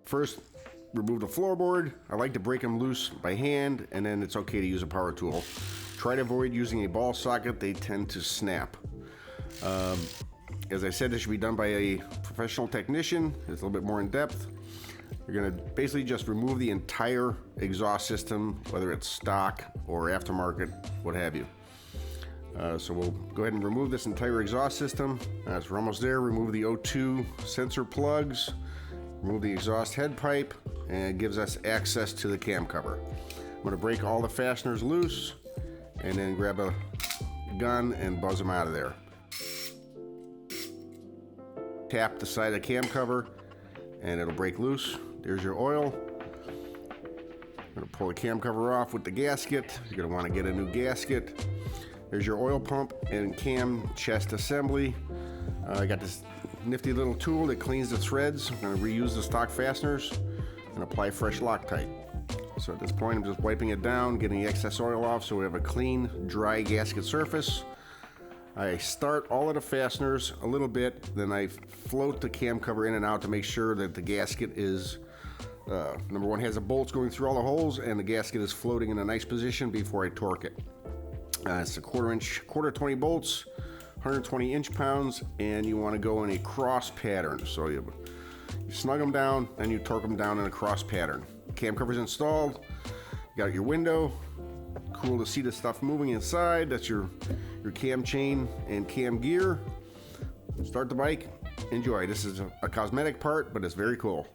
First, remove the floorboard. I like to break them loose by hand, and then it's okay to use a power tool. Try to avoid using a ball socket, they tend to snap. As I said, this should be done by a professional technician. It's a little bit more in depth. You're gonna basically just remove the entire exhaust system, whether it's stock or aftermarket, what have you. So we'll go ahead and remove this entire exhaust system. So we're almost there. Remove the O2 sensor plugs, remove the exhaust head pipe, and it gives us access to the cam cover. I'm gonna break all the fasteners loose and then grab a gun and buzz them out of there. Tap the side of the cam cover and it'll break loose. There's your oil. I'm gonna pull the cam cover off with the gasket. You're gonna wanna get a new gasket. There's your oil pump and cam chest assembly. I got this nifty little tool that cleans the threads. I'm gonna reuse the stock fasteners and apply fresh Loctite. So at this point, I'm just wiping it down, getting the excess oil off so we have a clean, dry gasket surface. I start all of the fasteners a little bit, then I float the cam cover in and out to make sure that the gasket is, number one, has the bolts going through all the holes and the gasket is floating in a nice position before I torque it. It's a quarter 20 bolts, 120 inch-pounds, and you want to go in a cross pattern. So you snug them down, and you torque them down in a cross pattern. Cam cover's installed. You got your window. Cool to see the stuff moving inside. That's your cam chain and cam gear. Start the bike. Enjoy. This is a cosmetic part, but it's very cool.